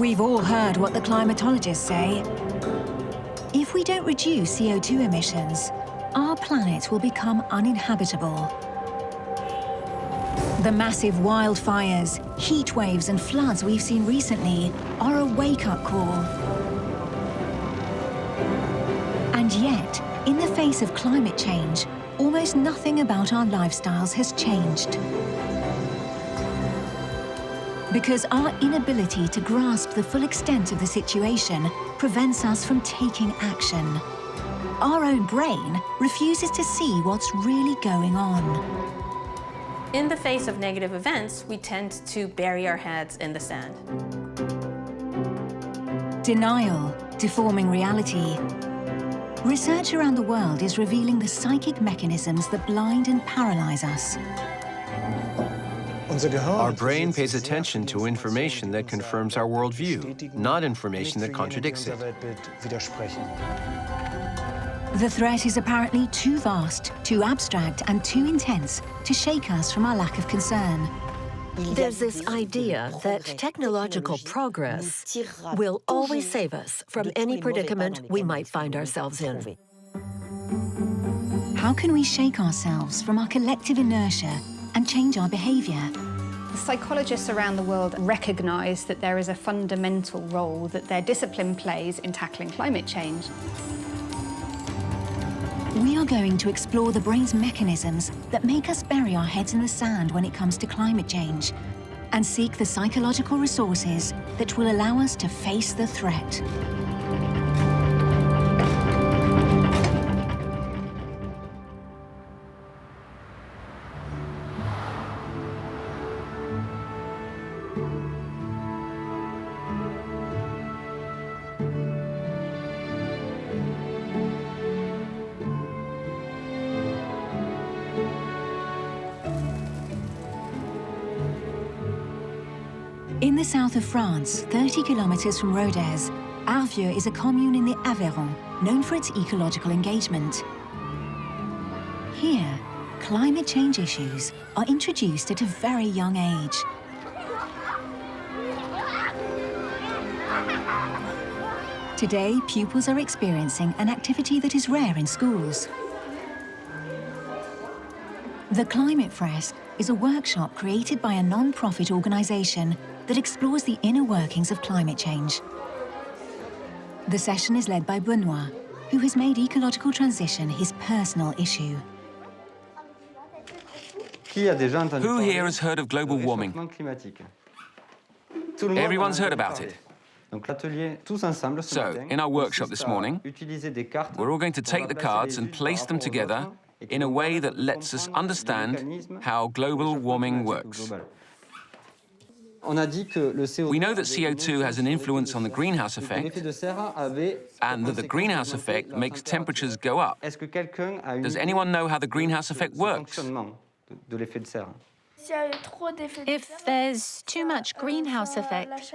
We've all heard what the climatologists say. If we don't reduce CO2 emissions, our planet will become uninhabitable. The massive wildfires, heat waves and floods we've seen recently are a wake-up call. And yet, in the face of climate change, almost nothing about our lifestyles has changed. Because our inability to grasp the full extent of the situation prevents us from taking action. Our own brain refuses to see what's really going on. In the face of negative events, we tend to bury our heads in the sand. Denial, deforming reality. Research around the world is revealing the psychic mechanisms that blind and paralyze us. Our brain pays attention to information that confirms our worldview, not information that contradicts it. The threat is apparently too vast, too abstract, and too intense to shake us from our lack of concern. There's this idea that technological progress will always save us from any predicament we might find ourselves in. How can we shake ourselves from our collective inertia and change our behavior? Psychologists around the world recognize that there is a fundamental role that their discipline plays in tackling climate change. We are going to explore the brain's mechanisms that make us bury our heads in the sand when it comes to climate change, and seek the psychological resources that will allow us to face the threat. In the south of France, 30 kilometers from Rodez, Arvieux is a commune in the Aveyron, known for its ecological engagement. Here, climate change issues are introduced at a very young age. Today, pupils are experiencing an activity that is rare in schools. The Climate Fresk is a workshop created by a non-profit organisation that explores the inner workings of climate change. The session is led by Benoit, who has made ecological transition his personal issue. Who here has heard of global warming? Everyone's heard about it. So, in our workshop this morning, we're all going to take the cards and place them together in a way that lets us understand how global warming works. We know that CO2 has an influence on the greenhouse effect, and that the greenhouse effect makes temperatures go up. Does anyone know how the greenhouse effect works? If there's too much greenhouse effect,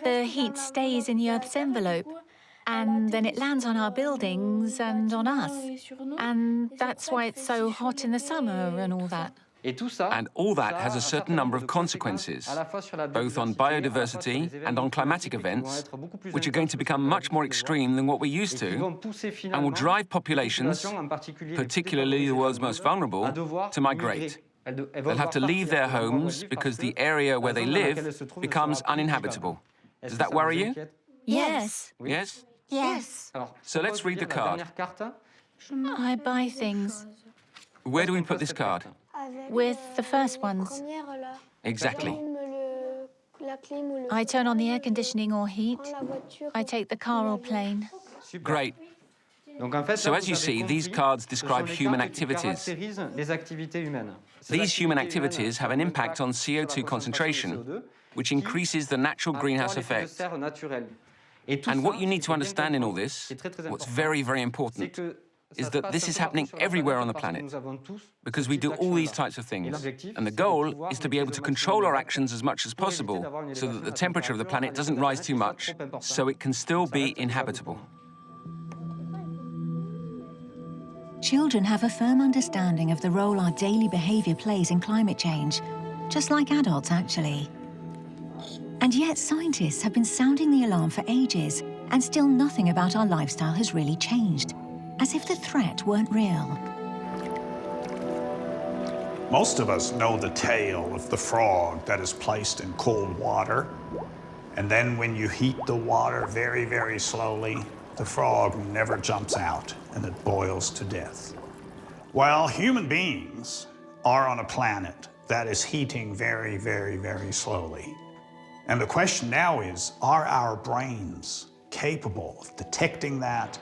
the heat stays in the Earth's envelope, and then it lands on our buildings and on us. And that's why it's so hot in the summer and all that. And all that has a certain number of consequences, both on biodiversity and on climatic events, which are going to become much more extreme than what we're used to, and will drive populations, particularly the world's most vulnerable, to migrate. They'll have to leave their homes because the area where they live becomes uninhabitable. Does that worry you? Yes. Yes? Yes. So let's read the card. I buy things. Where do we put this card? With the first ones. Exactly. I turn on the air conditioning or heat. I take the car or plane. Great. So as you see, these cards describe human activities. These human activities have an impact on CO2 concentration, which increases the natural greenhouse effect. And what you need to understand in all this, what's very, very important, is that this is happening everywhere on the planet, because we do all these types of things. And the goal is to be able to control our actions as much as possible, so that the temperature of the planet doesn't rise too much, so it can still be inhabitable. Children have a firm understanding of the role our daily behaviour plays in climate change, just like adults, actually. And yet scientists have been sounding the alarm for ages, and still nothing about our lifestyle has really changed, as if the threat weren't real. Most of us know the tale of the frog that is placed in cold water, and then when you heat the water very, very slowly, the frog never jumps out and it boils to death. Well, human beings are on a planet that is heating very, very, very slowly. And the question now is, are our brains capable of detecting that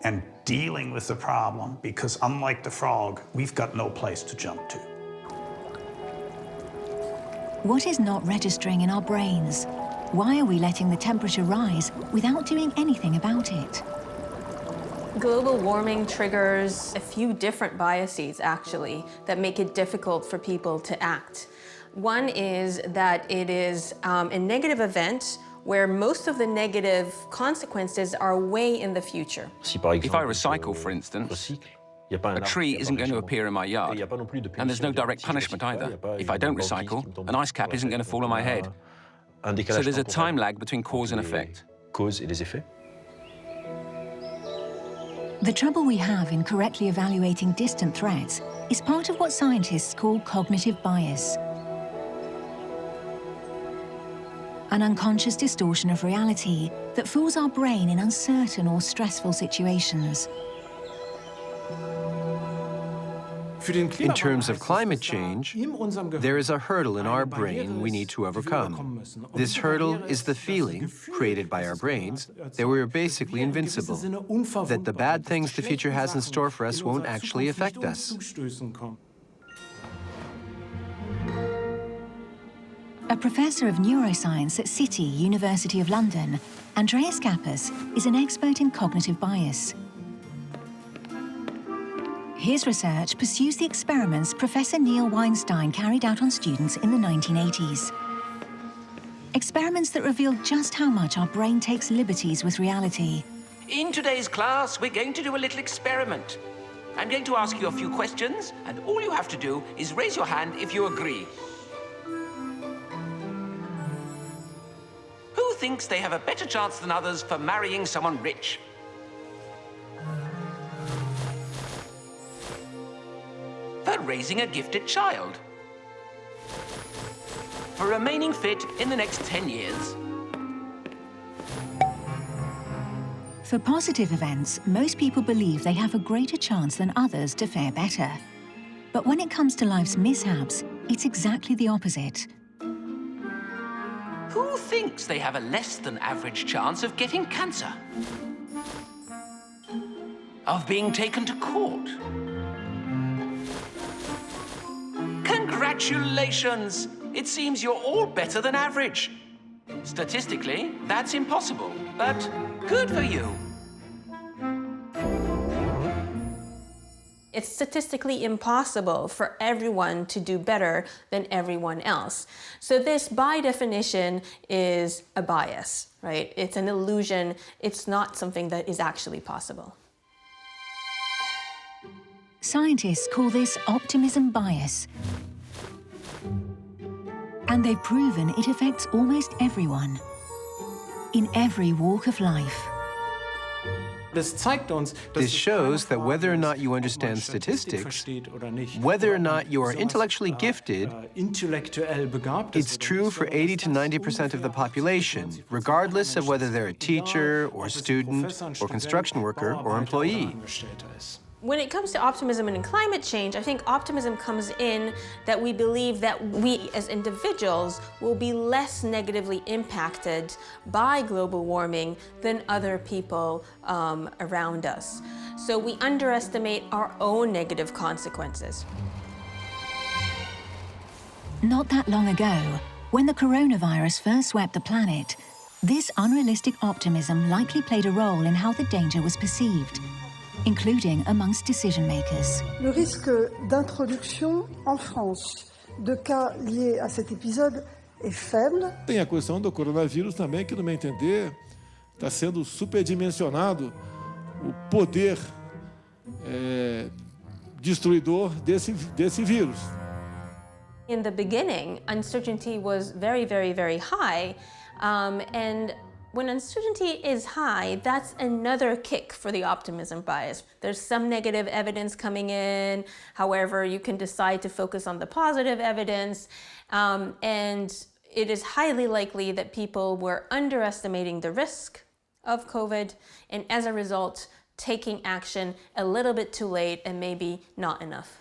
and dealing with the problem? Because unlike the frog, we've got no place to jump to. What is not registering in our brains? Why are we letting the temperature rise without doing anything about it? Global warming triggers a few different biases, actually, that make it difficult for people to act. One is that it is a negative event where most of the negative consequences are way in the future. If I recycle, for instance, a tree isn't going to appear in my yard, and there's no direct punishment either. If I don't recycle, an ice cap isn't going to fall on my head. So there's a time lag between cause and effect. The trouble we have in correctly evaluating distant threats is part of what scientists call cognitive bias. An unconscious distortion of reality that fools our brain in uncertain or stressful situations. In terms of climate change, there is a hurdle in our brain we need to overcome. This hurdle is the feeling, created by our brains, that we are basically invincible, that the bad things the future has in store for us won't actually affect us. A professor of neuroscience at City, University of London, Andreas Kappas, is an expert in cognitive bias. His research pursues the experiments Professor Neil Weinstein carried out on students in the 1980s. Experiments that revealed just how much our brain takes liberties with reality. In today's class, we're going to do a little experiment. I'm going to ask you a few questions, and all you have to do is raise your hand if you agree. Who thinks they have a better chance than others for marrying someone rich? For raising a gifted child? For remaining fit in the next 10 years? For positive events, most people believe they have a greater chance than others to fare better. But when it comes to life's mishaps, it's exactly the opposite. Who thinks they have a less than average chance of getting cancer? Of being taken to court? Congratulations! It seems you're all better than average. Statistically, that's impossible, but good for you. It's statistically impossible for everyone to do better than everyone else. So this, by definition, is a bias, right? It's an illusion. It's not something that is actually possible. Scientists call this optimism bias. And they've proven it affects almost everyone, in every walk of life. This shows that whether or not you understand statistics, whether or not you are intellectually gifted, it's true for 80 to 90% of the population, regardless of whether they're a teacher or student or construction worker or employee. When it comes to optimism and in climate change, I think optimism comes in that we believe that we as individuals will be less negatively impacted by global warming than other people around us. So we underestimate our own negative consequences. Not that long ago, when the coronavirus first swept the planet, this unrealistic optimism likely played a role in how the danger was perceived, including amongst decision makers. Le risque d'introduction en France de cas liés à cet épisode est faible. Tem a questão do coronavírus também, que no meu entender está sendo superdimensionado o poder destruidor desse vírus. In the beginning, uncertainty was very, very, very high. And when uncertainty is high, that's another kick for the optimism bias. There's some negative evidence coming in. However, you can decide to focus on the positive evidence. And it is highly likely that people were underestimating the risk of COVID, and as a result, taking action a little bit too late and maybe not enough.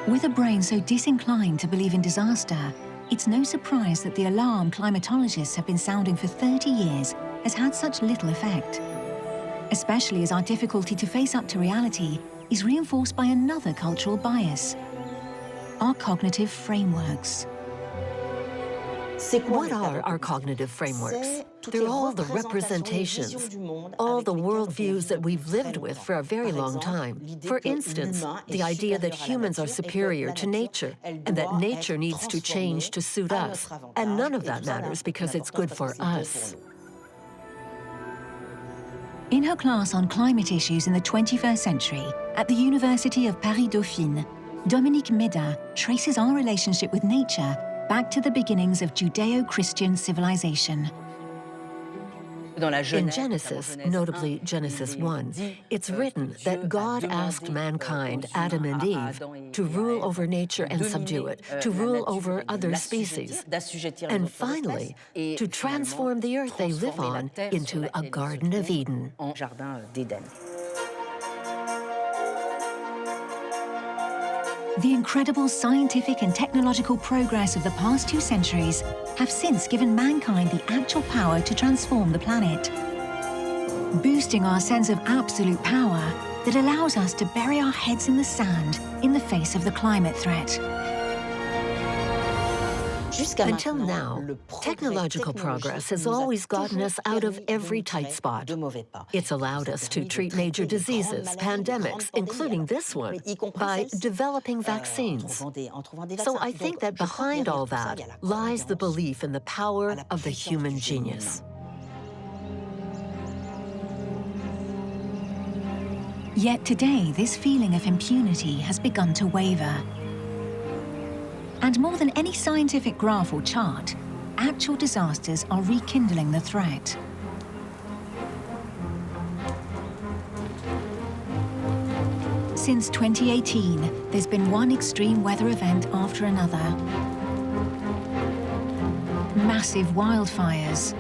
With a brain so disinclined to believe in disaster, it's no surprise that the alarm climatologists have been sounding for 30 years has had such little effect, especially as our difficulty to face up to reality is reinforced by another cultural bias: our cognitive frameworks. What are our cognitive frameworks? They're all the representations, all the worldviews that we've lived with for a very long time. For instance, the idea that humans are superior to nature and that nature needs to change to suit us. And none of that matters because it's good for us. In her class on climate issues in the 21st century at the University of Paris-Dauphine, Dominique Méda traces our relationship with nature back to the beginnings of Judeo-Christian civilization. In Genesis, notably Genesis 1, it's written that God asked mankind, Adam and Eve, to rule over nature and subdue it, to rule over other species, and finally, to transform the earth they live on into a Garden of Eden. The incredible scientific and technological progress of the past 2 centuries have since given mankind the actual power to transform the planet, boosting our sense of absolute power that allows us to bury our heads in the sand in the face of the climate threat. Until now, technological progress has always gotten us out of every tight spot. It's allowed us to treat major diseases, pandemics, including this one, by developing vaccines. So I think that behind all that lies the belief in the power of the human genius. Yet today, this feeling of impunity has begun to waver. And more than any scientific graph or chart, actual disasters are rekindling the threat. Since 2018, there's been one extreme weather event after another. Massive wildfires,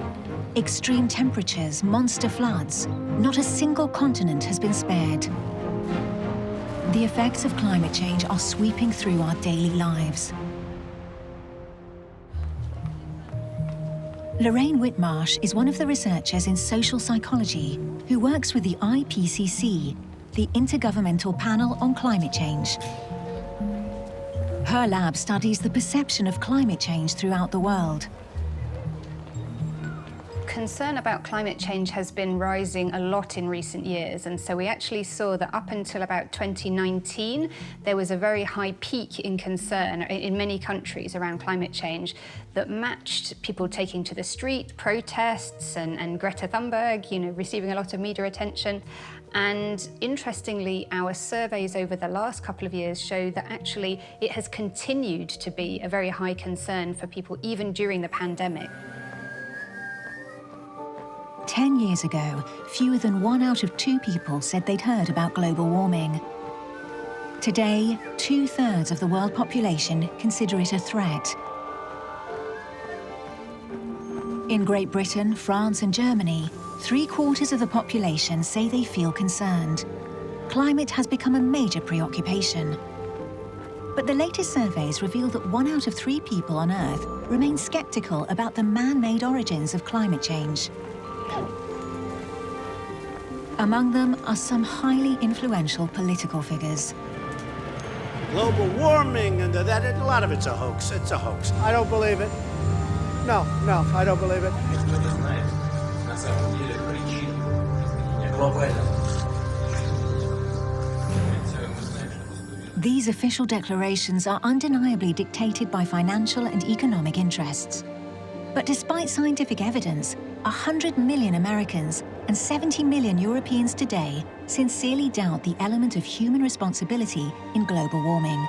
extreme temperatures, monster floods. Not a single continent has been spared. The effects of climate change are sweeping through our daily lives. Lorraine Whitmarsh is one of the researchers in social psychology who works with the IPCC, the Intergovernmental Panel on Climate Change. Her lab studies the perception of climate change throughout the world. Concern about climate change has been rising a lot in recent years, and so we actually saw that up until about 2019 there was a very high peak in concern in many countries around climate change that matched people taking to the street, protests, and Greta Thunberg, receiving a lot of media attention. And interestingly, our surveys over the last couple of years show that actually it has continued to be a very high concern for people even during the pandemic. 10 years ago, fewer than 1 out of 2 people said they'd heard about global warming. Today, 2/3 of the world population consider it a threat. In Great Britain, France, and Germany, 3/4 of the population say they feel concerned. Climate has become a major preoccupation. But the latest surveys reveal that 1 out of 3 people on Earth remain skeptical about the man-made origins of climate change. Among them are some highly influential political figures. Global warming and that, a lot of it's a hoax. It's a hoax. I don't believe it. No, I don't believe it. These official declarations are undeniably dictated by financial and economic interests. But despite scientific evidence, 100 million Americans and 70 million Europeans today sincerely doubt the element of human responsibility in global warming.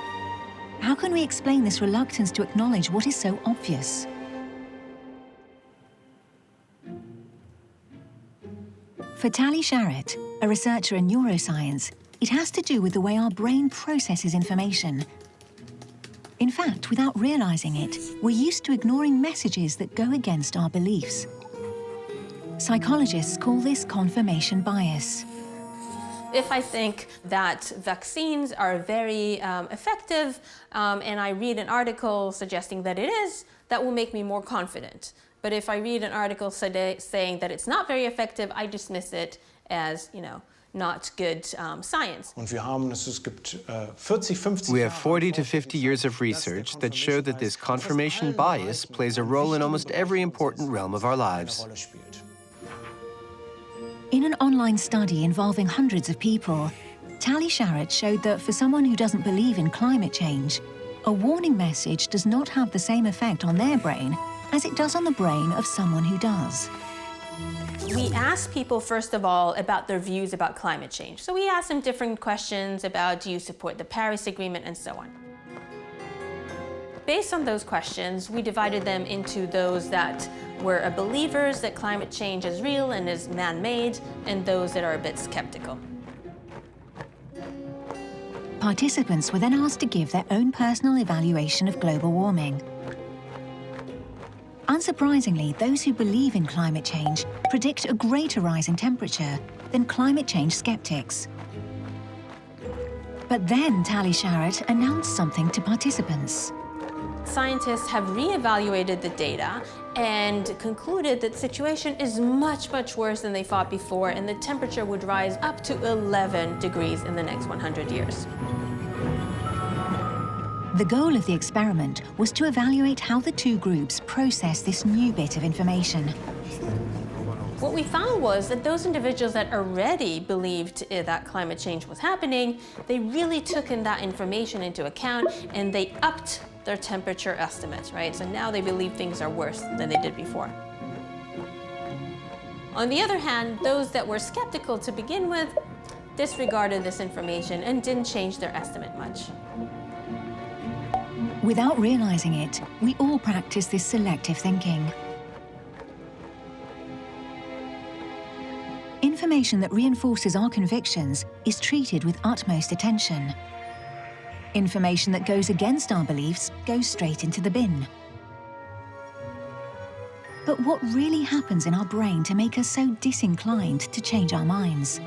How can we explain this reluctance to acknowledge what is so obvious? For Tali Sharrett, a researcher in neuroscience, it has to do with the way our brain processes information. In fact, without realizing it, we're used to ignoring messages that go against our beliefs. Psychologists call this confirmation bias. If I think that vaccines are very effective and I read an article suggesting that it is, that will make me more confident. But if I read an article saying that it's not very effective, I dismiss it as, not good science. We have 40 to 50 years of research that show that this confirmation bias plays a role in almost every important realm of our lives. In an online study involving hundreds of people, Tali Sharrett showed that for someone who doesn't believe in climate change, a warning message does not have the same effect on their brain as it does on the brain of someone who does. We asked people, first of all, about their views about climate change. So we asked them different questions about, do you support the Paris Agreement, and so on. Based on those questions, we divided them into those that were believers that climate change is real and is man-made, and those that are a bit skeptical. Participants were then asked to give their own personal evaluation of global warming. Unsurprisingly, those who believe in climate change predict a greater rise in temperature than climate change skeptics. But then Tali Sharrett announced something to participants. Scientists have re-evaluated the data and concluded that the situation is much, much worse than they thought before, and the temperature would rise up to 11 degrees in the next 100 years. The goal of the experiment was to evaluate how the two groups processed this new bit of information. What we found was that those individuals that already believed that climate change was happening, they really took in that information into account and they upped their temperature estimates, right? So now they believe things are worse than they did before. On the other hand, those that were skeptical to begin with disregarded this information and didn't change their estimate much. Without realizing it, we all practice this selective thinking. Information that reinforces our convictions is treated with utmost attention. Information that goes against our beliefs goes straight into the bin. But what really happens in our brain to make us so disinclined to change our minds?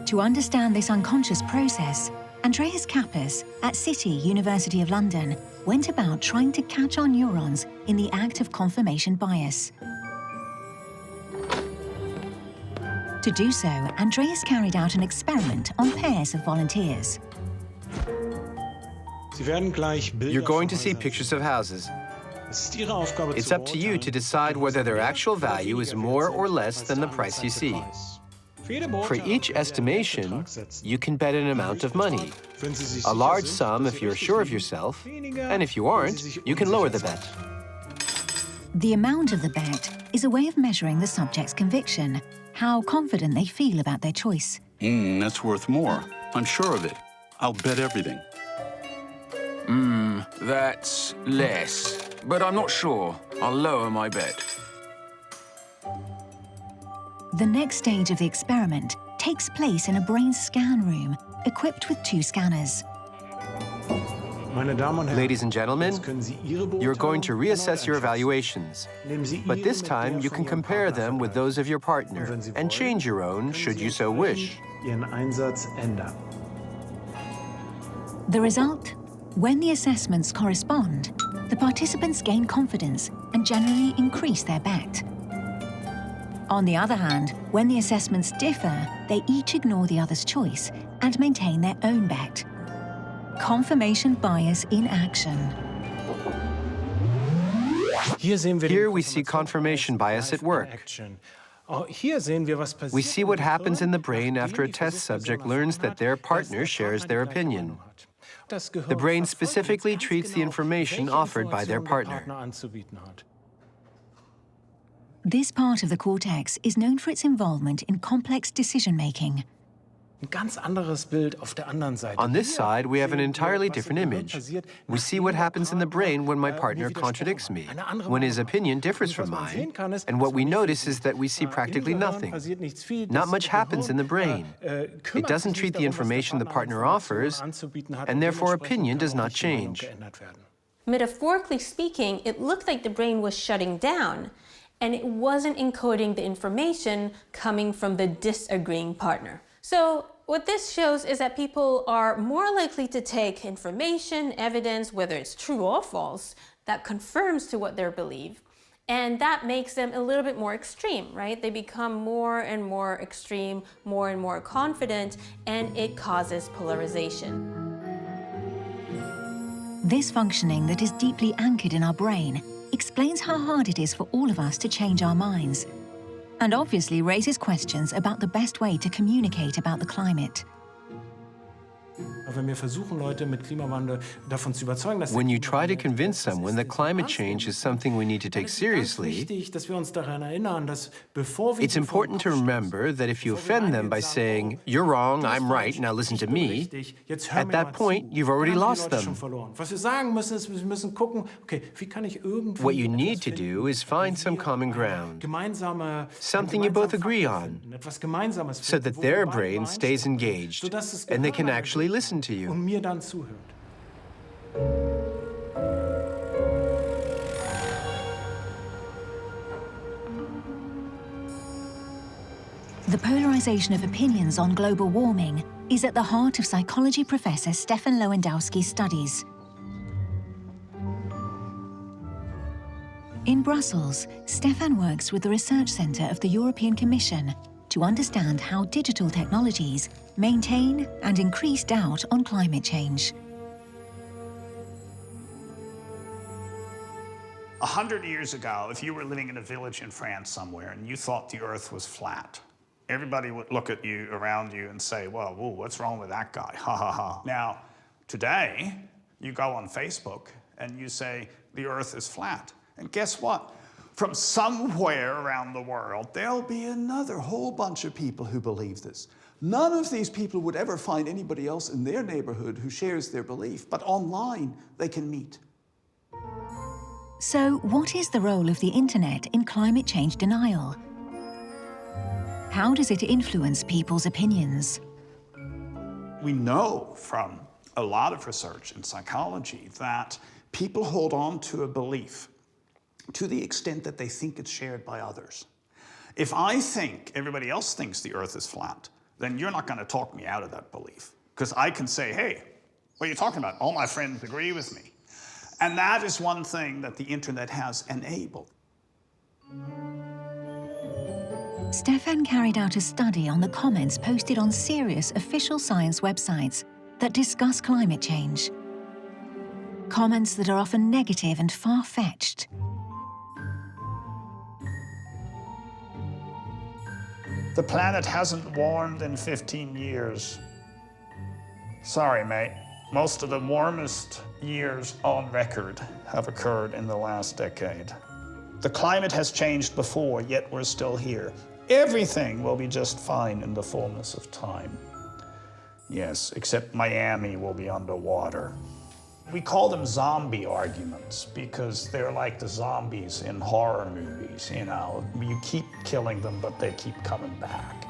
To understand this unconscious process, Andreas Kappas at City, University of London, went about trying to catch our neurons in the act of confirmation bias. To do so, Andreas carried out an experiment on pairs of volunteers. You're going to see pictures of houses. It's up to you to decide whether their actual value is more or less than the price you see. For each estimation, you can bet an amount of money. A large sum if you're sure of yourself, and if you aren't, you can lower the bet. The amount of the bet is a way of measuring the subject's conviction, how confident they feel about their choice. That's worth more. I'm sure of it. I'll bet everything. That's less. But I'm not sure. I'll lower my bet. The next stage of the experiment takes place in a brain scan room equipped with 2 scanners. Ladies and gentlemen, you're going to reassess your evaluations. But this time, you can compare them with those of your partner and change your own should you so wish. The result? When the assessments correspond, the participants gain confidence and generally increase their bet. On the other hand, when the assessments differ, they each ignore the other's choice and maintain their own bet. Confirmation bias in action. Here we see confirmation bias at work. We see what happens in the brain after a test subject learns that their partner shares their opinion. The brain specifically treats the information offered by their partner. This part of the cortex is known for its involvement in complex decision-making. On this side, we have an entirely different image. We see what happens in the brain when my partner contradicts me, when his opinion differs from mine, and what we notice is that we see practically nothing. Not much happens in the brain. It doesn't treat the information the partner offers, and therefore opinion does not change. Metaphorically speaking, it looked like the brain was shutting down, and it wasn't encoding the information coming from the disagreeing partner. So what this shows is that people are more likely to take information, evidence, whether it's true or false, that confirms to what they believe, and that makes them a little bit more extreme, right? They become more and more extreme, more and more confident, and it causes polarization. This functioning that is deeply anchored in our brain explains how hard it is for all of us to change our minds, and obviously raises questions about the best way to communicate about the climate. When you try to convince someone that climate change is something we need to take seriously, it's important to remember that if you offend them by saying, "You're wrong, I'm right, now listen to me," at that point, you've already lost them. What you need to do is find some common ground, something you both agree on, so that their brain stays engaged and they can actually listen to you. The polarization of opinions on global warming is at the heart of psychology professor Stefan Lewandowski's studies. In Brussels, Stefan works with the Research Centre of the European Commission to understand how digital technologies maintain and increase doubt on climate change. 100 years ago, if you were living in a village in France somewhere and you thought the Earth was flat, everybody would look at you, around you, and say, well, whoa, what's wrong with that guy? Ha, ha, ha. Now, today, you go on Facebook and you say, the Earth is flat. And guess what? From somewhere around the world, there'll be another whole bunch of people who believe this. None of these people would ever find anybody else in their neighborhood who shares their belief, but online, they can meet. So, what is the role of the internet in climate change denial? How does it influence people's opinions? We know from a lot of research in psychology that people hold on to a belief to the extent that they think it's shared by others. If I think everybody else thinks the Earth is flat, then you're not going to talk me out of that belief. Because I can say, hey, what are you talking about? All my friends agree with me. And that is one thing that the internet has enabled. Stefan carried out a study on the comments posted on serious official science websites that discuss climate change. Comments that are often negative and far-fetched. The planet hasn't warmed in 15 years. Sorry, mate. Most of the warmest years on record have occurred in the last decade. The climate has changed before, yet we're still here. Everything will be just fine in the fullness of time. Yes, except Miami will be underwater. We call them zombie arguments because they're like the zombies in horror movies, you know. You keep killing them, but they keep coming back.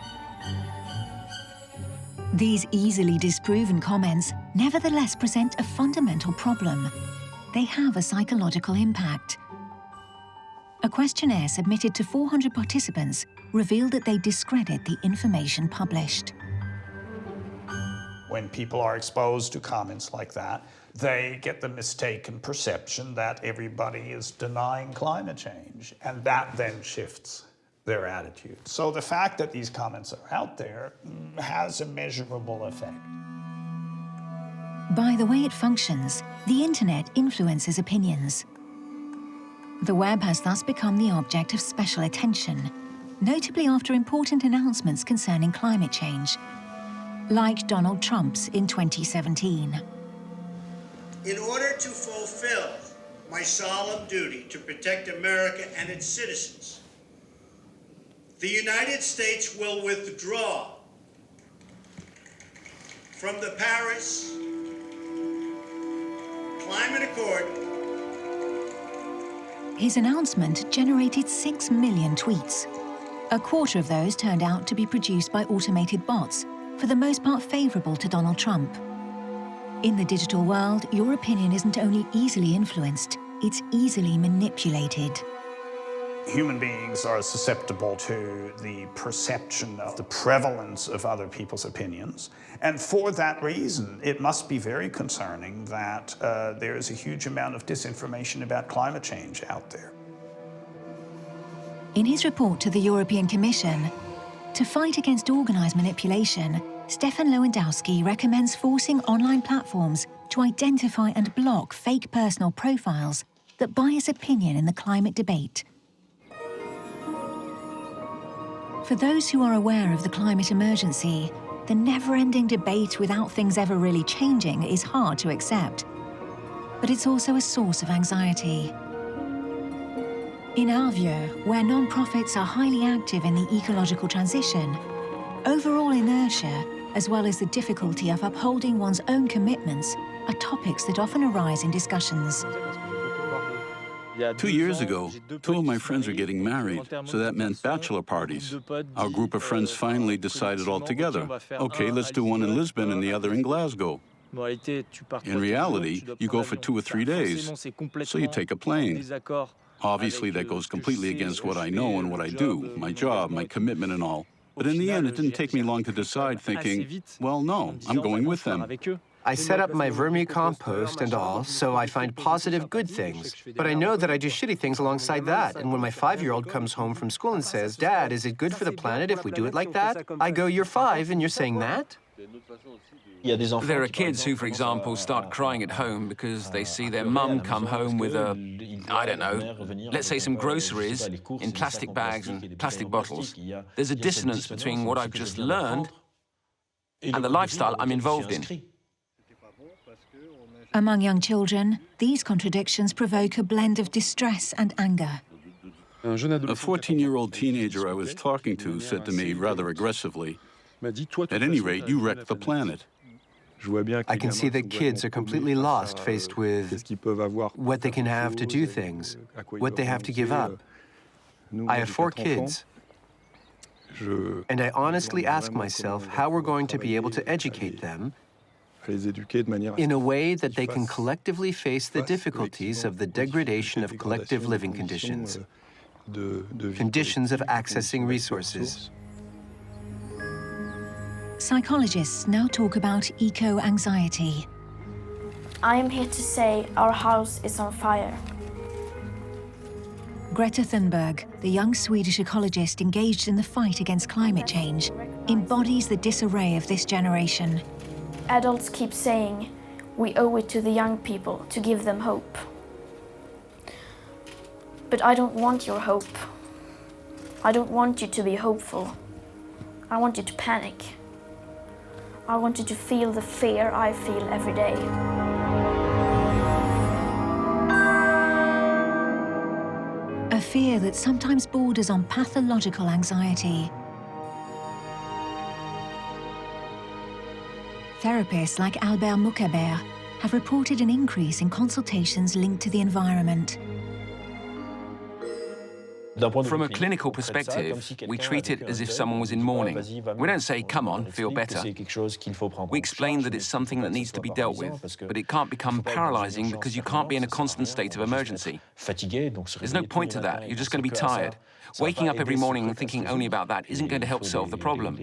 These easily disproven comments nevertheless present a fundamental problem. They have a psychological impact. A questionnaire submitted to 400 participants revealed that they discredit the information published. When people are exposed to comments like that, they get the mistaken perception that everybody is denying climate change, and that then shifts their attitude. So the fact that these comments are out there has a measurable effect. By the way it functions, the internet influences opinions. The web has thus become the object of special attention, notably after important announcements concerning climate change, like Donald Trump's in 2017. In order to fulfill my solemn duty to protect America and its citizens, The United States will withdraw from the Paris Climate Accord. His announcement generated 6 million tweets. A quarter of those turned out to be produced by automated bots, for the most part favorable to Donald Trump. In the digital world, your opinion isn't only easily influenced, it's easily manipulated. Human beings are susceptible to the perception of the prevalence of other people's opinions. And for that reason, it must be very concerning that there is a huge amount of disinformation about climate change out there. In his report to the European Commission, to fight against organised manipulation, Stefan Lewandowski recommends forcing online platforms to identify and block fake personal profiles that bias opinion in the climate debate. For those who are aware of the climate emergency, the never-ending debate without things ever really changing is hard to accept. But it's also a source of anxiety. In our view, where non-profits are highly active in the ecological transition, overall inertia, as well as the difficulty of upholding one's own commitments, are topics that often arise in discussions. 2 years ago, 2 of my friends were getting married, so that meant bachelor parties. Our group of friends finally decided all together, okay, let's do one in Lisbon and the other in Glasgow. In reality, you go for 2 or 3 days, so you take a plane. Obviously, that goes completely against what I know and what I do, my job, my commitment and all. But in the end, it didn't take me long to decide, thinking, well, no, I'm going with them. I set up my vermicompost and all, so I find positive, good things. But I know that I do shitty things alongside that. And when my 5-year-old comes home from school and says, Dad, is it good for the planet if we do it like that? I go, you're 5 and you're saying that? There are kids who, for example, start crying at home because they see their mum come home with a, I don't know, let's say some groceries in plastic bags and plastic bottles. There's a dissonance between what I've just learned and the lifestyle I'm involved in. Among young children, these contradictions provoke a blend of distress and anger. A 14-year-old teenager I was talking to said to me rather aggressively, at any rate, you wrecked the planet. I can see that kids are completely lost faced with what they can have to do things, what they have to give up. I have 4 kids, and I honestly ask myself how we're going to be able to educate them in a way that they can collectively face the difficulties of the degradation of collective living conditions, conditions of accessing resources. Psychologists now talk about eco-anxiety. I am here to say our house is on fire. Greta Thunberg, the young Swedish ecologist engaged in the fight against climate change, embodies the disarray of this generation. Adults keep saying we owe it to the young people to give them hope. But I don't want your hope. I don't want you to be hopeful. I want you to panic. I want you to feel the fear I feel every day. A fear that sometimes borders on pathological anxiety. Therapists like Albert Mukaber have reported an increase in consultations linked to the environment. From a clinical perspective, we treat it as if someone was in mourning. We don't say, come on, feel better. We explain that it's something that needs to be dealt with, but it can't become paralyzing because you can't be in a constant state of emergency. There's no point to that. You're just going to be tired. Waking up every morning and thinking only about that isn't going to help solve the problem.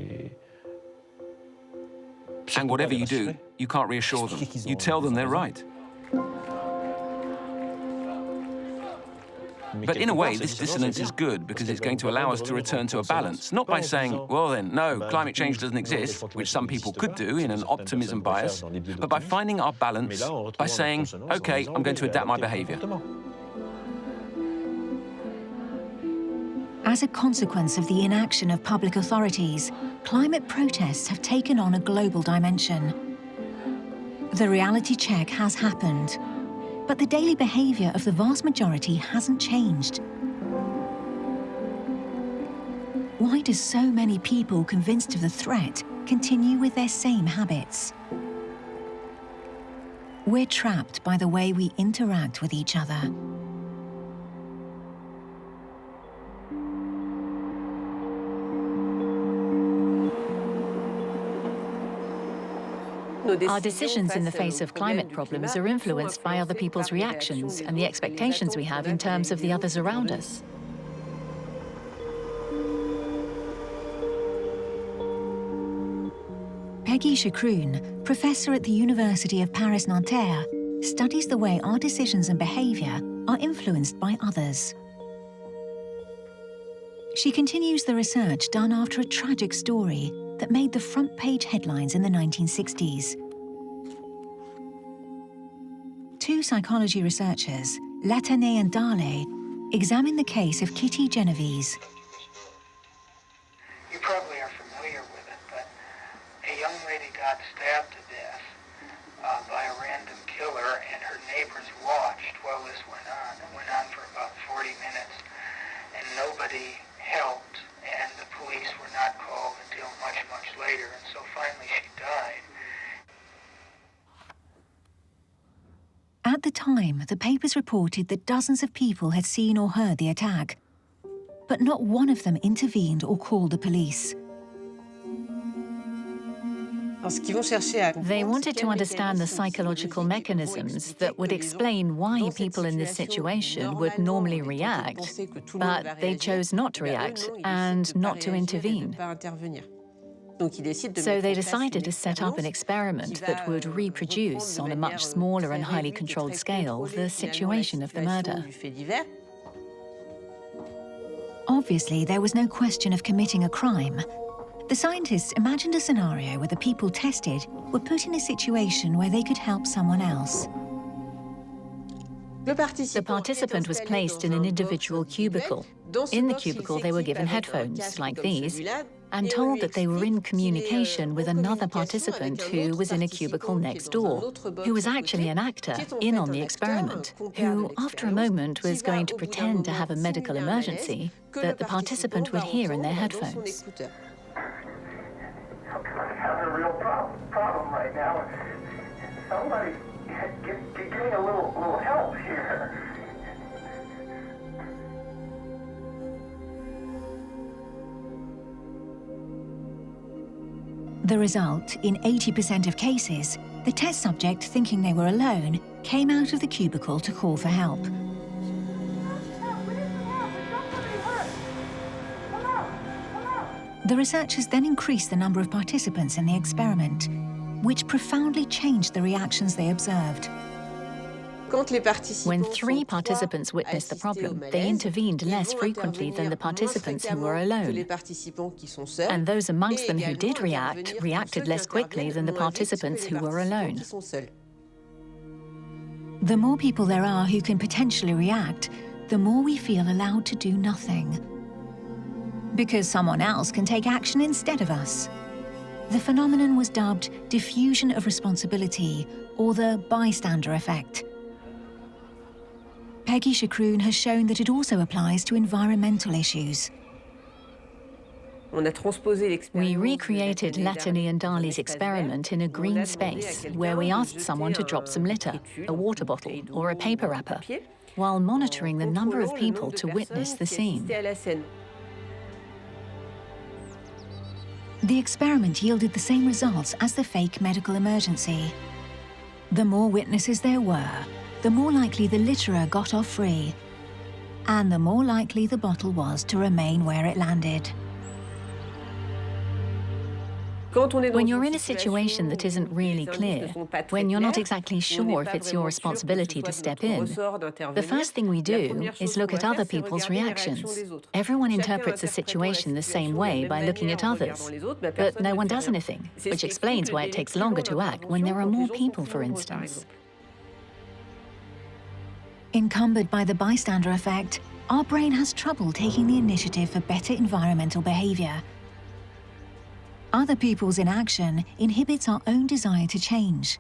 And whatever you do, you can't reassure them. You tell them they're right. But in a way, this dissonance is good because it's going to allow us to return to a balance, not by saying, well then, no, climate change doesn't exist, which some people could do in an optimism bias, but by finding our balance, by saying, okay, I'm going to adapt my behavior. As a consequence of the inaction of public authorities, climate protests have taken on a global dimension. The reality check has happened, but the daily behavior of the vast majority hasn't changed. Why do so many people convinced of the threat continue with their same habits? We're trapped by the way we interact with each other. Our decisions in the face of climate problems are influenced by other people's reactions and the expectations we have in terms of the others around us. Peggy Chacroun, professor at the University of Paris-Nanterre, studies the way our decisions and behavior are influenced by others. She continues the research done after a tragic story that made the front-page headlines in the 1960s. Two psychology researchers, Latane and Dale, examined the case of Kitty Genovese. You probably are familiar with it, but a young lady got stabbed to death by a random killer, and her neighbors watched while this went on. It went on for about 40 minutes, and nobody helped, and the police were not called until much, much later, and so finally she died. At the time, the papers reported that dozens of people had seen or heard the attack, but not one of them intervened or called the police. They wanted to understand the psychological mechanisms that would explain why people in this situation would normally react, but they chose not to react and not to intervene. So they decided to set up an experiment that would reproduce on a much smaller and highly controlled scale the situation of the murder. Obviously, there was no question of committing a crime. The scientists imagined a scenario where the people tested were put in a situation where they could help someone else. The participant was placed in an individual cubicle. In the cubicle, they were given headphones, like these, and told that they were in communication with another participant who was in a cubicle next door, who was actually an actor in on the experiment, who, after a moment, was going to pretend to have a medical emergency that the participant would hear in their headphones. I'm having a real problem right now. Somebody give me a little help here. The result, in 80% of cases, the test subject, thinking they were alone, came out of the cubicle to call for help. The researchers then increased the number of participants in the experiment, which profoundly changed the reactions they observed. When 3 participants witnessed the problem, they intervened less frequently than the participants who were alone. And those amongst them who did react, reacted less quickly than the participants who were alone. The more people there are who can potentially react, the more we feel allowed to do nothing. Because someone else can take action instead of us. The phenomenon was dubbed diffusion of responsibility, or the bystander effect. Peggy Chacroun has shown that it also applies to environmental issues. We recreated Latane and Dale's experiment in a green space where we asked someone to drop some litter, a water bottle or a paper wrapper, while monitoring the number of people to witness the scene. The experiment yielded the same results as the fake medical emergency. The more witnesses there were, the more likely the litterer got off free, and the more likely the bottle was to remain where it landed. When you're in a situation that isn't really clear, when you're not exactly sure if it's your responsibility to step in, the first thing we do is look at other people's reactions. Everyone interprets a situation the same way by looking at others, but no one does anything, which explains why it takes longer to act when there are more people, for instance. Encumbered by the bystander effect, our brain has trouble taking the initiative for better environmental behavior. Other people's inaction inhibits our own desire to change.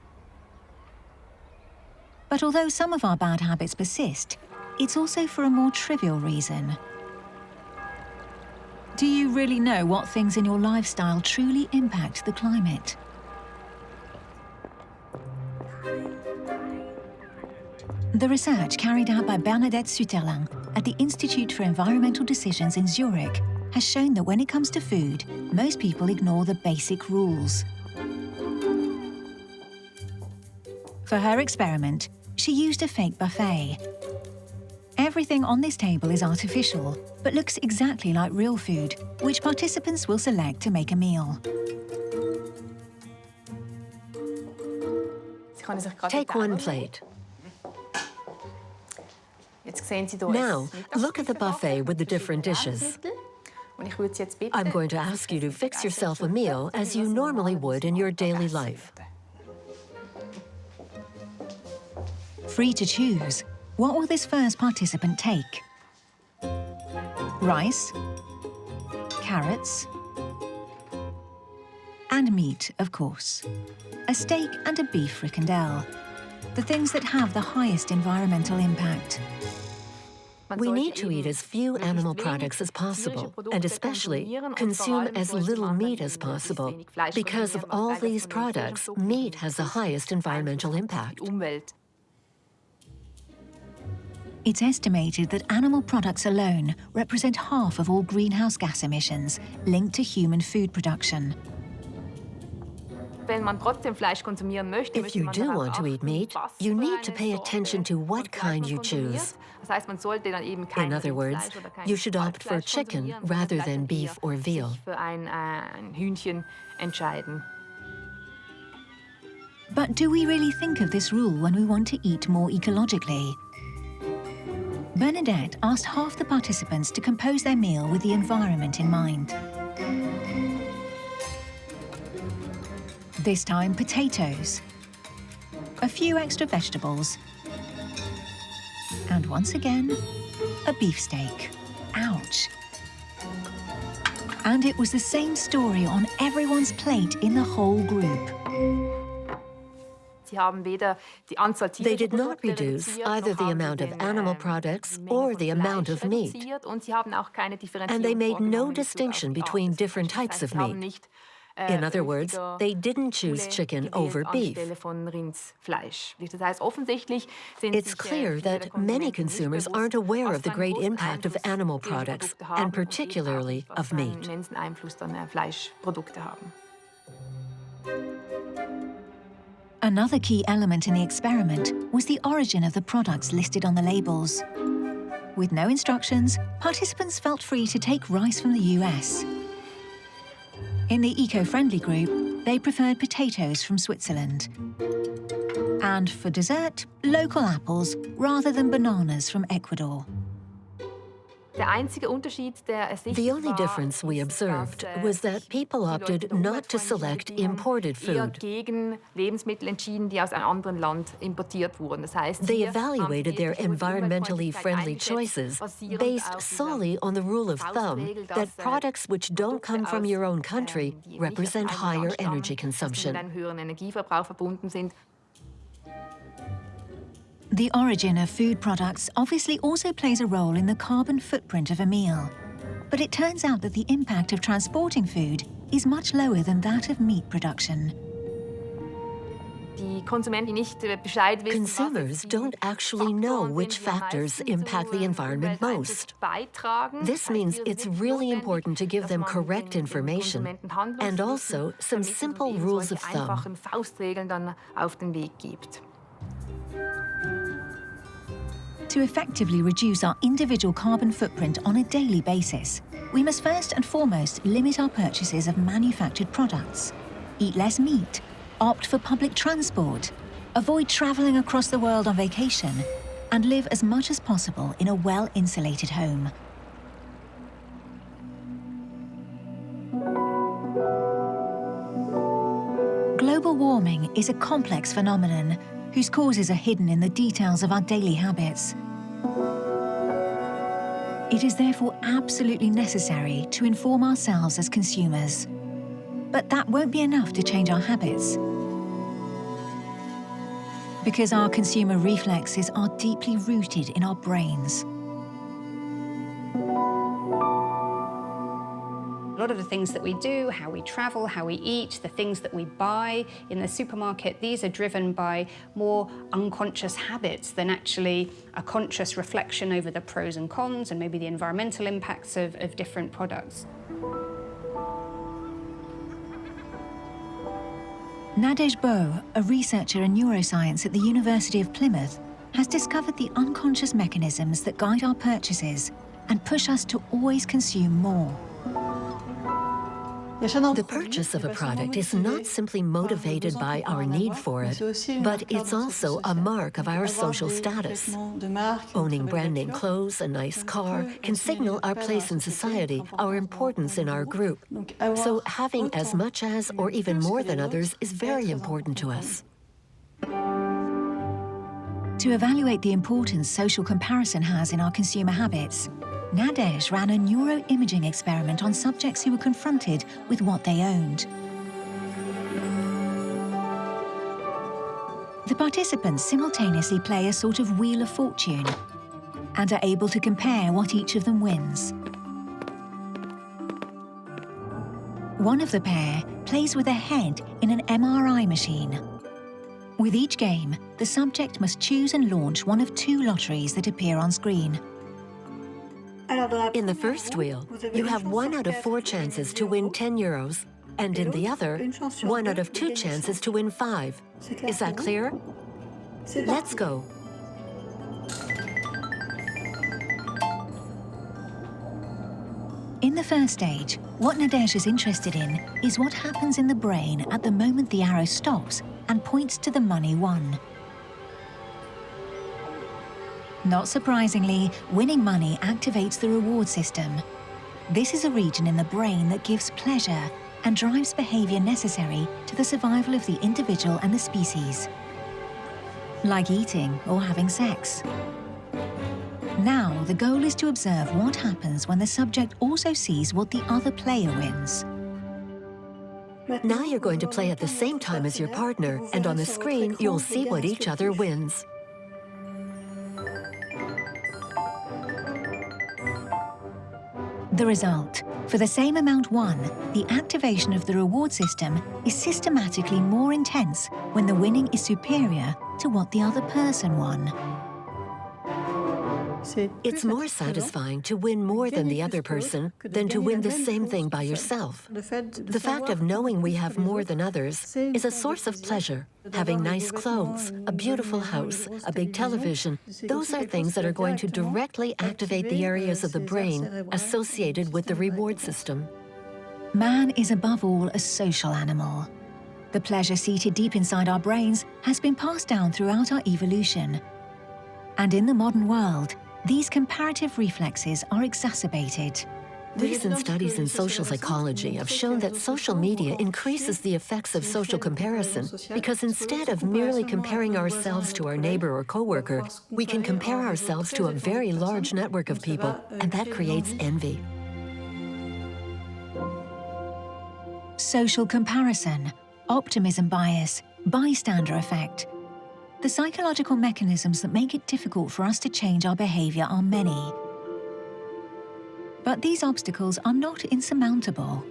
But although some of our bad habits persist, it's also for a more trivial reason. Do you really know what things in your lifestyle truly impact the climate? The research carried out by Bernadette Suterlin at the Institute for Environmental Decisions in Zurich has shown that when it comes to food, most people ignore the basic rules. For her experiment, she used a fake buffet. Everything on this table is artificial, but looks exactly like real food, which participants will select to make a meal. Take one plate. Now, look at the buffet with the different dishes. I'm going to ask you to fix yourself a meal as you normally would in your daily life. Free to choose, what will this first participant take? Rice, carrots, and meat, of course. A steak and a beef fricandelle, the things that have the highest environmental impact. We need to eat as few animal products as possible, and especially consume as little meat as possible. Because of all these products, meat has the highest environmental impact. It's estimated that animal products alone represent half of all greenhouse gas emissions linked to human food production. If you do want to eat meat, you need to pay attention to what kind you choose. In other words, you should opt for chicken rather than beef or veal. But do we really think of this rule when we want to eat more ecologically? Bernadette asked half the participants to compose their meal with the environment in mind. This time, potatoes, a few extra vegetables, and once again, a beefsteak. Ouch. And it was the same story on everyone's plate in the whole group. They did not reduce either the amount of animal products or the amount of meat. And they made no distinction between different types of meat. In other words, they didn't choose chicken over beef. It's clear that many consumers aren't aware of the great impact of animal products, and particularly of meat. Another key element in the experiment was the origin of the products listed on the labels. With no instructions, participants felt free to take rice from the US. In the eco-friendly group, they preferred potatoes from Switzerland. And for dessert, local apples rather than bananas from Ecuador. The only difference we observed was that people opted not to select imported food. They evaluated their environmentally friendly choices based solely on the rule of thumb that products which don't come from your own country represent higher energy consumption. The origin of food products obviously also plays a role in the carbon footprint of a meal. But it turns out that the impact of transporting food is much lower than that of meat production. Consumers don't actually know which factors impact the environment most. This means it's really important to give them correct information and also some simple rules of thumb. To effectively reduce our individual carbon footprint on a daily basis, we must first and foremost limit our purchases of manufactured products, eat less meat, opt for public transport, avoid traveling across the world on vacation, and live as much as possible in a well-insulated home. Global warming is a complex phenomenon whose causes are hidden in the details of our daily habits. It is therefore absolutely necessary to inform ourselves as consumers. But that won't be enough to change our habits. Because our consumer reflexes are deeply rooted in our brains. A lot of the things that we do, how we travel, how we eat, the things that we buy in the supermarket, these are driven by more unconscious habits than actually a conscious reflection over the pros and cons and maybe the environmental impacts of different products. Nadej Zhaw, a researcher in neuroscience at the University of Plymouth, has discovered the unconscious mechanisms that guide our purchases and push us to always consume more. The purchase of a product is not simply motivated by our need for it, but it's also a mark of our social status. Owning brand name clothes, a nice car, can signal our place in society, our importance in our group. So having as much as or even more than others is very important to us. To evaluate the importance social comparison has in our consumer habits, Nadej ran a neuroimaging experiment on subjects who were confronted with what they owned. The participants simultaneously play a sort of wheel of fortune and are able to compare what each of them wins. One of the pair plays with a head in an MRI machine. With each game, the subject must choose and launch one of 2 lotteries that appear on screen. In the first wheel, you have 1 out of 4 chances to win 10 euros, and in the other, 1 out of 2 chances to win 5. Is that clear? Let's go. In the first stage, what Nadej is interested in is what happens in the brain at the moment the arrow stops and points to the money won. Not surprisingly, winning money activates the reward system. This is a region in the brain that gives pleasure and drives behavior necessary to the survival of the individual and the species, like eating or having sex. Now, the goal is to observe what happens when the subject also sees what the other player wins. Now you're going to play at the same time as your partner, and on the screen, you'll see what each other wins. The result: for the same amount won, the activation of the reward system is systematically more intense when the winning is superior to what the other person won. It's more satisfying to win more than the other person than to win the same thing by yourself. The fact of knowing we have more than others is a source of pleasure. Having nice clothes, a beautiful house, a big television, those are things that are going to directly activate the areas of the brain associated with the reward system. Man is above all a social animal. The pleasure seated deep inside our brains has been passed down throughout our evolution. And in the modern world, these comparative reflexes are exacerbated. Recent studies in social psychology have shown that social media increases the effects of social comparison because instead of merely comparing ourselves to our neighbor or coworker, we can compare ourselves to a very large network of people, and that creates envy. Social comparison, optimism bias, bystander effect. The psychological mechanisms that make it difficult for us to change our behavior are many. But these obstacles are not insurmountable.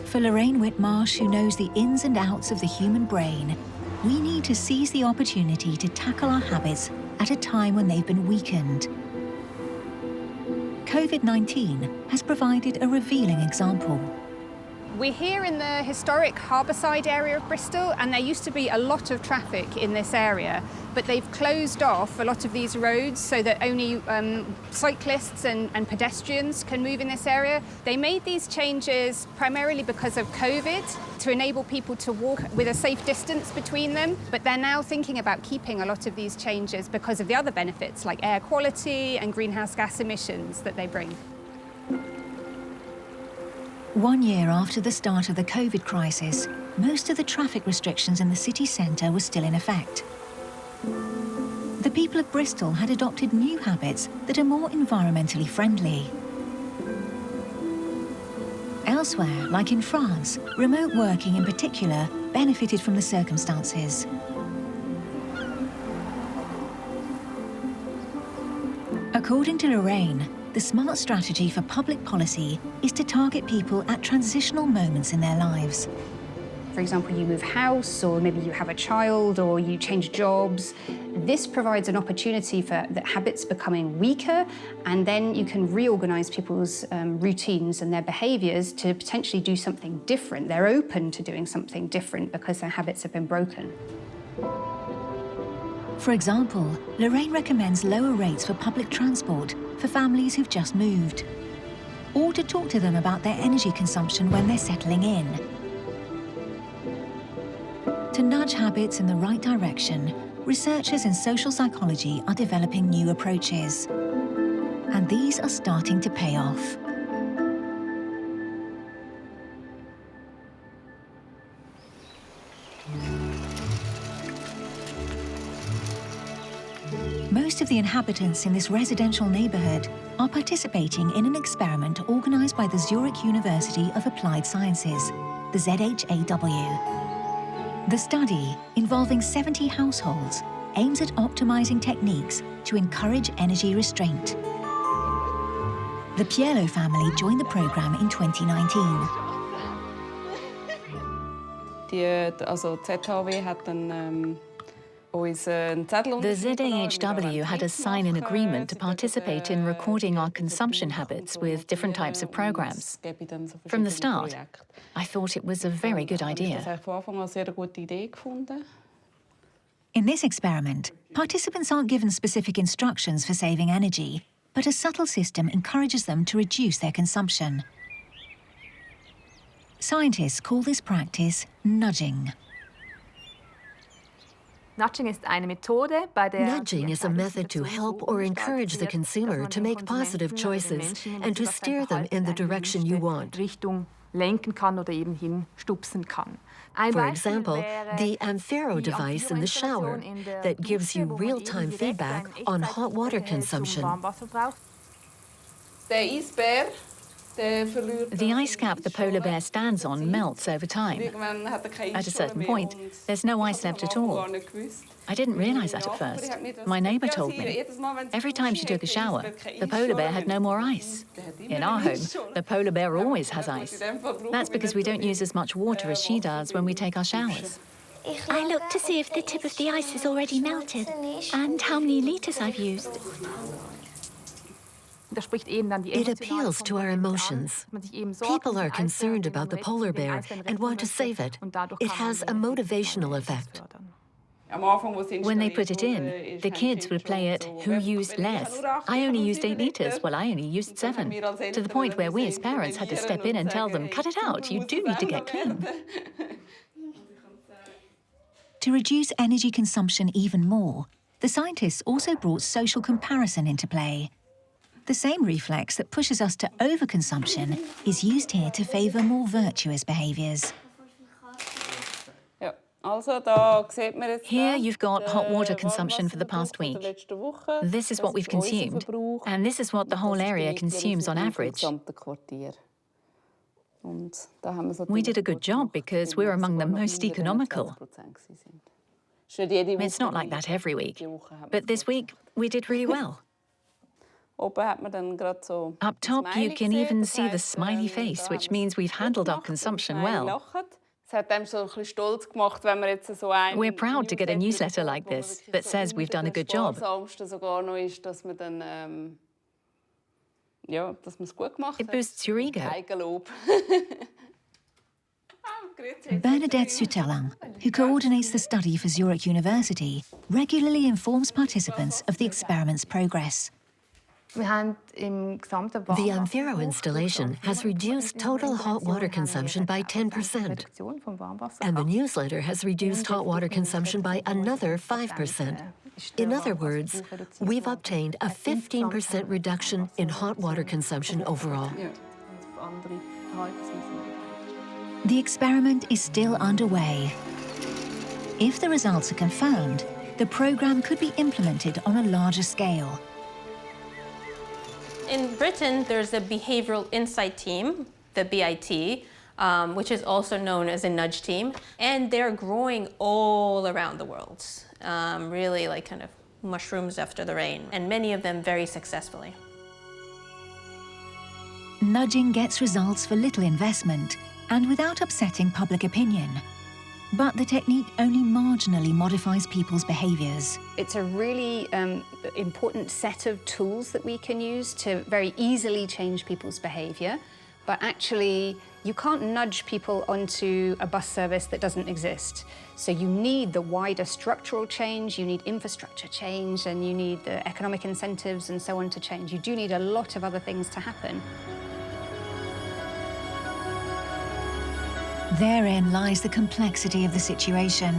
For Lorraine Whitmarsh, who knows the ins and outs of the human brain, we need to seize the opportunity to tackle our habits at a time when they've been weakened. COVID-19 has provided a revealing example. We're here in the historic Harbourside area of Bristol, and there used to be a lot of traffic in this area, but they've closed off a lot of these roads so that only cyclists and pedestrians can move in this area. They made these changes primarily because of COVID, to enable people to walk with a safe distance between them, but they're now thinking about keeping a lot of these changes because of the other benefits like air quality and greenhouse gas emissions that they bring. 1 year after the start of the COVID crisis, most of the traffic restrictions in the city centre were still in effect. The people of Bristol had adopted new habits that are more environmentally friendly. Elsewhere, like in France, remote working in particular benefited from the circumstances. According to Lorraine, the smart strategy for public policy is to target people at transitional moments in their lives. For example, you move house, or maybe you have a child, or you change jobs. This provides an opportunity for the habits becoming weaker, and then you can reorganize people's routines and their behaviors to potentially do something different. They're open to doing something different because their habits have been broken. For example, Lorraine recommends lower rates for public transport for families who've just moved, or to talk to them about their energy consumption when they're settling in. To nudge habits in the right direction, researchers in social psychology are developing new approaches. And these are starting to pay off. Most of the inhabitants in this residential neighborhood are participating in an experiment organized by the Zurich University of Applied Sciences, the ZHAW. The study, involving 70 households, aims at optimizing techniques to encourage energy restraint. The Pielo family joined the program in 2019. The ZHAW had us sign an agreement to participate in recording our consumption habits with different types of programs. From the start, I thought it was a very good idea. In this experiment, participants aren't given specific instructions for saving energy, but a subtle system encourages them to reduce their consumption. Scientists call this practice nudging. Nudging is a method to help or encourage the consumer to make positive choices and to steer them in the direction you want. For example, the Amphero device in the shower that gives you real-time feedback on hot water consumption. The ice cap the polar bear stands on melts over time. At a certain point, there's no ice left at all. I didn't realize that at first. My neighbor told me. Every time she took a shower, the polar bear had no more ice. In our home, the polar bear always has ice. That's because we don't use as much water as she does when we take our showers. I looked to see if the tip of the ice is already melted and how many liters I've used. It appeals to our emotions. People are concerned about the polar bear and want to save it. It has a motivational effect. When they put it in, the kids would play it, who used less. I only used 8 liters, while I only used 7. To the point where we as parents had to step in and tell them, cut it out, you do need to get clean. To reduce energy consumption even more, the scientists also brought social comparison into play. The same reflex that pushes us to overconsumption is used here to favor more virtuous behaviors. Here you've got hot water consumption for the past week. This is what we've consumed, and this is what the whole area consumes on average. We did a good job because we're among the most economical. It's not like that every week, but this week we did really well. Up top, you can even see the smiley face, which means we've handled our consumption well. We're proud to get a newsletter like this that says we've done a good job. It boosts your ego. Bernadette Suterlin, who coordinates the study for Zurich University, regularly informs participants of the experiment's progress. The Amphero installation has reduced total hot water consumption by 10%, and the newsletter has reduced hot water consumption by another 5%. In other words, we've obtained a 15% reduction in hot water consumption overall. The experiment is still underway. If the results are confirmed, the program could be implemented on a larger scale. In Britain, there's a behavioral insight team, the BIT, which is also known as a nudge team, and they're growing all around the world, really like kind of mushrooms after the rain, and many of them very successfully. Nudging gets results for little investment and without upsetting public opinion. But the technique only marginally modifies people's behaviors. It's a really important set of tools that we can use to very easily change people's behavior. But actually, you can't nudge people onto a bus service that doesn't exist. So you need the wider structural change, you need infrastructure change, and you need the economic incentives and so on to change. You do need a lot of other things to happen. Therein lies the complexity of the situation.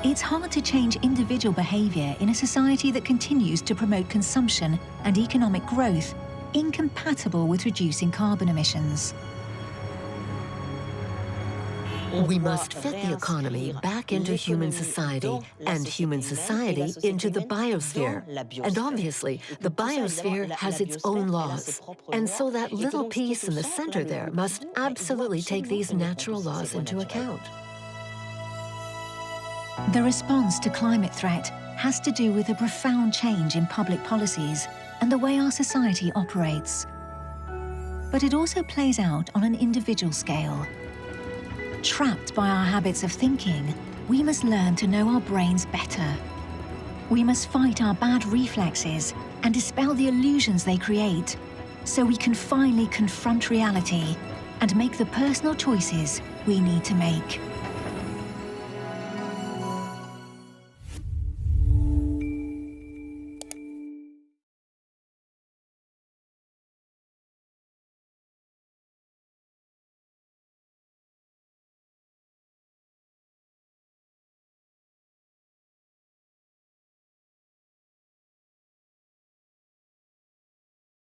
It's hard to change individual behavior in a society that continues to promote consumption and economic growth incompatible with reducing carbon emissions. We must fit the economy back into human society and human society into the biosphere. And obviously, the biosphere has its own laws. And so that little piece in the center there must absolutely take these natural laws into account. The response to climate threat has to do with a profound change in public policies and the way our society operates. But it also plays out on an individual scale. Trapped by our habits of thinking, we must learn to know our brains better. We must fight our bad reflexes and dispel the illusions they create, so we can finally confront reality and make the personal choices we need to make.